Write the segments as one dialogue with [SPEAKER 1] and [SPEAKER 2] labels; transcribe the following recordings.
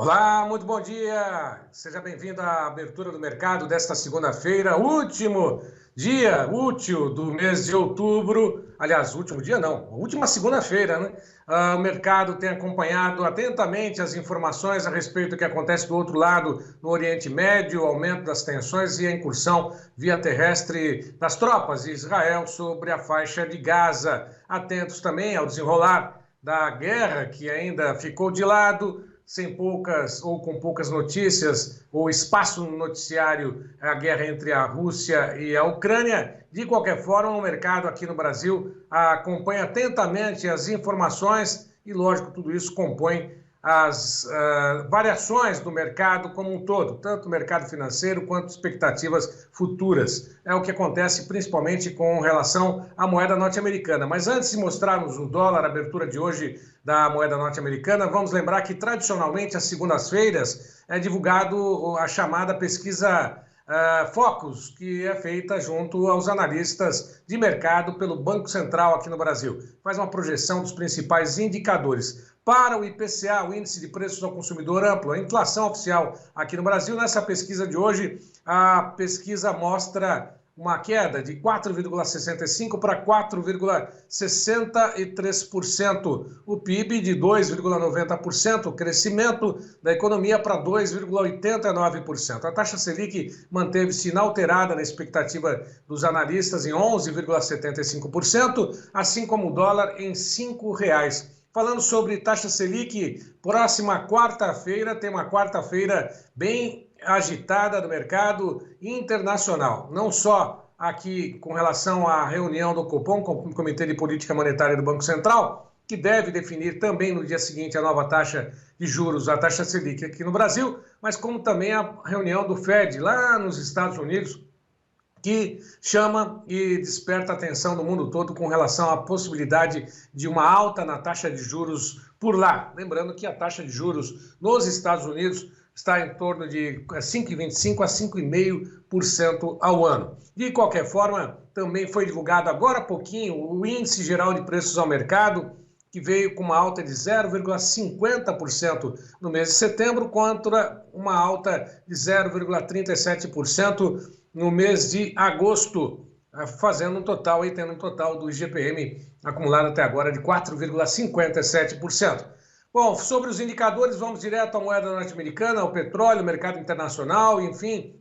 [SPEAKER 1] Olá, muito bom dia. Seja bem-vindo à abertura do mercado desta segunda-feira, último dia útil do mês de outubro. Aliás, último dia não, última segunda-feira, né? O mercado tem acompanhado atentamente as informações a respeito do que acontece do outro lado, no Oriente Médio, o aumento das tensões e a incursão via terrestre das tropas de Israel sobre a faixa de Gaza. Atentos também ao desenrolar da guerra que ainda ficou de lado, sem poucas ou com poucas notícias ou espaço no noticiário, a guerra entre a Rússia e a Ucrânia. De qualquer forma, o mercado aqui no Brasil acompanha atentamente as informações e, lógico, tudo isso compõe as variações do mercado como um todo, tanto o mercado financeiro quanto expectativas futuras. É o que acontece principalmente com relação à moeda norte-americana. Mas antes de mostrarmos o dólar, a abertura de hoje da moeda norte-americana, vamos lembrar que tradicionalmente às segundas-feiras é divulgado a chamada pesquisa Focus, que é feita junto aos analistas de mercado pelo Banco Central aqui no Brasil. Faz uma projeção dos principais indicadores. Para o IPCA, o Índice de Preços ao Consumidor Amplo, a inflação oficial aqui no Brasil, nessa pesquisa de hoje, a pesquisa mostra uma queda de 4,65% para 4,63%. O PIB de 2,90%, o crescimento da economia para 2,89%. A taxa Selic manteve-se inalterada na expectativa dos analistas em 11,75%, assim como o dólar em R$ 5,00. Falando sobre taxa Selic, próxima quarta-feira, tem uma quarta-feira bem agitada do mercado internacional, não só aqui com relação à reunião do Copom, com o Comitê de Política Monetária do Banco Central, que deve definir também no dia seguinte a nova taxa de juros, a taxa Selic aqui no Brasil, mas como também a reunião do Fed lá nos Estados Unidos, que chama e desperta a atenção do mundo todo com relação à possibilidade de uma alta na taxa de juros por lá. Lembrando que a taxa de juros nos Estados Unidos está em torno de 5,25% a 5,5% ao ano. De qualquer forma, também foi divulgado agora há pouquinho o Índice Geral de Preços ao Mercado, que veio com uma alta de 0,50% no mês de setembro, contra uma alta de 0,37% no mês de agosto, fazendo um total, aí tendo um total do IGPM acumulado até agora de 4,57%. Bom, sobre os indicadores, vamos direto à moeda norte-americana, ao petróleo, mercado internacional, enfim,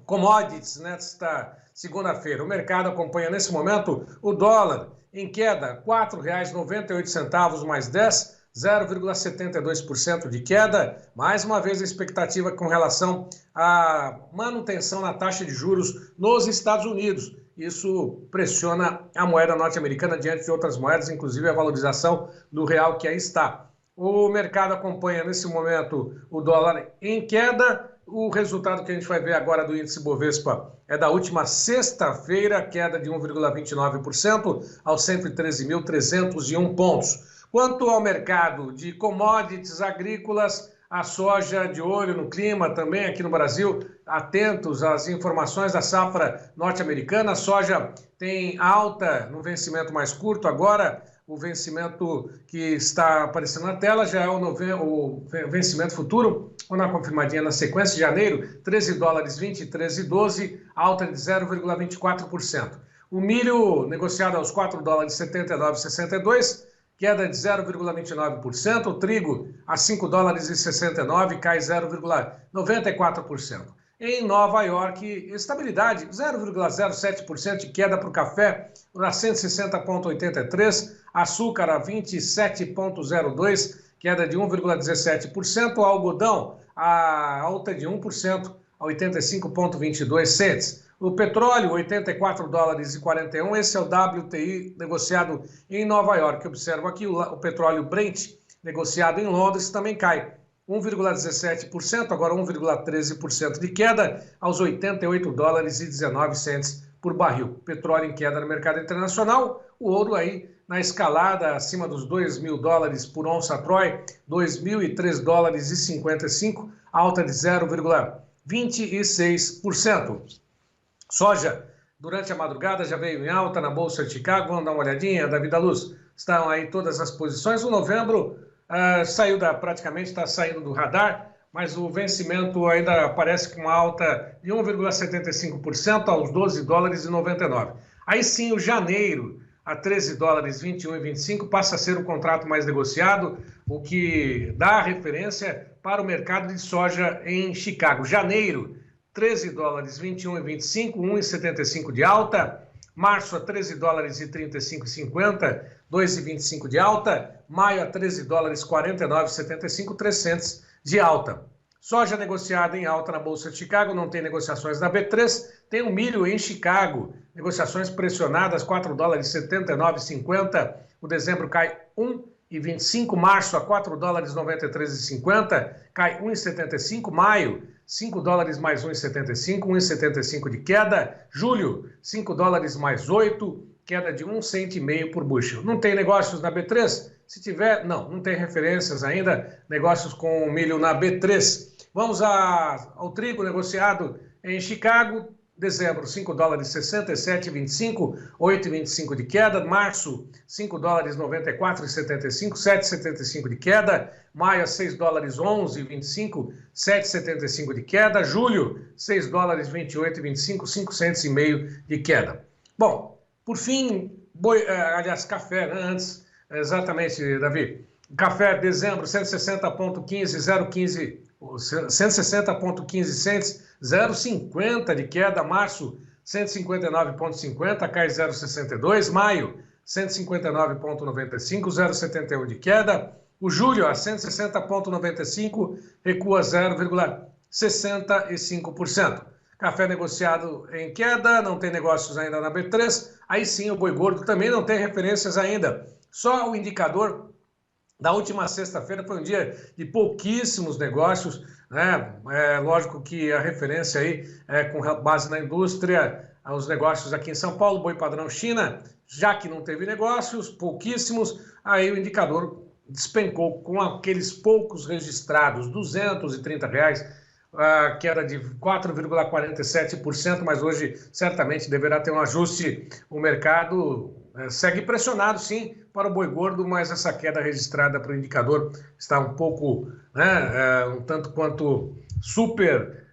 [SPEAKER 1] commodities nesta segunda-feira. O mercado acompanha nesse momento o dólar em queda, R$ 4,98 mais 10, 0,72% de queda. Mais uma vez a expectativa com relação à manutenção na taxa de juros nos Estados Unidos. Isso pressiona a moeda norte-americana diante de outras moedas, inclusive a valorização do real que aí está. O mercado acompanha nesse momento o dólar em queda. O resultado que a gente vai ver agora do índice Bovespa é da última sexta-feira, queda de 1,29% aos 113.301 pontos. Quanto ao mercado de commodities agrícolas, a soja de olho no clima também aqui no Brasil, atentos às informações da safra norte-americana. A soja tem alta no vencimento mais curto agora. O vencimento que está aparecendo na tela já é o vencimento futuro, ou na confirmadinha na sequência de janeiro, $13,20 e $13,12, alta de 0,24%. O milho negociado aos $4,79,62, queda de 0,29%. O trigo a $5,69, cai 0,94%. Em Nova York, estabilidade, 0,07% de queda para o café, a 160,83, açúcar a 27,02, queda de 1,17%, o algodão a alta de 1%, a 85,22 cents. O petróleo, $84,41, esse é o WTI negociado em Nova York. Observo aqui o petróleo Brent, negociado em Londres, também cai 1,17%, agora 1,13% de queda, aos $88,19 por barril. Petróleo em queda no mercado internacional, o ouro aí na escalada acima dos $2.000 por onça Troy, $2.003,55, alta de 0,26%. Soja, durante a madrugada, já veio em alta na Bolsa de Chicago. Vamos dar uma olhadinha, Davi da Luz. Estão aí todas as posições. O novembro praticamente está saindo do radar, mas o vencimento ainda aparece com uma alta de 1,75% aos 12 dólares e 99. Aí sim, o janeiro a 13 dólares 21 e 25 passa a ser o contrato mais negociado, o que dá referência para o mercado de soja em Chicago. Janeiro, 13 dólares 21 e 25, 1,75 de alta. Março a 13 dólares e 35,50, 2,25 de alta. Maio a 13 dólares 49,75, 300 de alta. Soja negociada em alta na Bolsa de Chicago, não tem negociações na B3. Tem o milho em Chicago, negociações pressionadas, 4 dólares 79,50. O dezembro cai 1,25. Março a 4 dólares 93,50, cai 1,75. Maio, 5 dólares mais 1,75, 1,75 de queda. Julho, 5 dólares mais 8, queda de 1,5 cento por bushel. Não tem negócios na B3? Se tiver, não tem referências ainda, negócios com milho na B3. Vamos ao trigo negociado em Chicago, dezembro, 5 dólares 67,25, 8,25 de queda. Março, 5 dólares 94,75, 7,75 de queda. Maio, 6 dólares 11,25, 7,75 de queda. Julho, 6 dólares 28,25, 5 centos e meio de queda. Bom, por fim, café, né? Antes, exatamente, Davi. Café, dezembro, 160,15, 160,15 cents, 0,50 de queda. Março, 159,50, cai 0,62. Maio, 159,95, 0,71 de queda. O julho, a 160,95, recua 0,65%. Café negociado em queda, não tem negócios ainda na B3. Aí sim, o boi gordo também não tem referências ainda. Só o indicador da última sexta-feira foi um dia de pouquíssimos negócios, né? Lógico que a referência aí é com base na indústria, os negócios aqui em São Paulo, boi padrão China, já que não teve negócios, pouquíssimos, aí o indicador despencou com aqueles poucos registrados, R$ 230, queda de 4,47%, mas hoje certamente deverá ter um ajuste. O mercado segue pressionado, sim, para o boi gordo, mas essa queda registrada para o indicador está um pouco, um tanto quanto super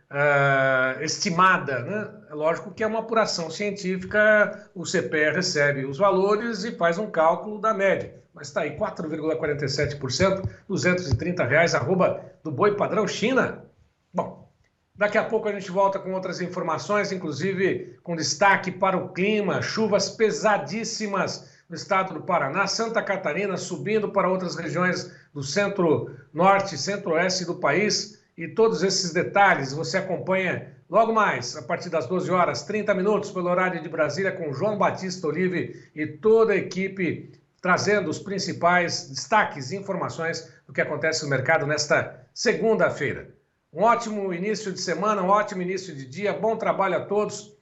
[SPEAKER 1] estimada, né? É lógico que é uma apuração científica, o CPE recebe os valores e faz um cálculo da média, mas está aí 4,47%, R$ 230, arroba do boi padrão China. Bom, daqui a pouco a gente volta com outras informações, inclusive com destaque para o clima, chuvas pesadíssimas no estado do Paraná, Santa Catarina, subindo para outras regiões do centro-norte, centro-oeste do país. E todos esses detalhes você acompanha logo mais, a partir das 12 horas, 30 minutos, pelo horário de Brasília, com João Batista Olive e toda a equipe, trazendo os principais destaques e informações do que acontece no mercado nesta segunda-feira. Um ótimo início de semana, um ótimo início de dia, bom trabalho a todos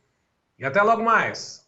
[SPEAKER 1] e até logo mais.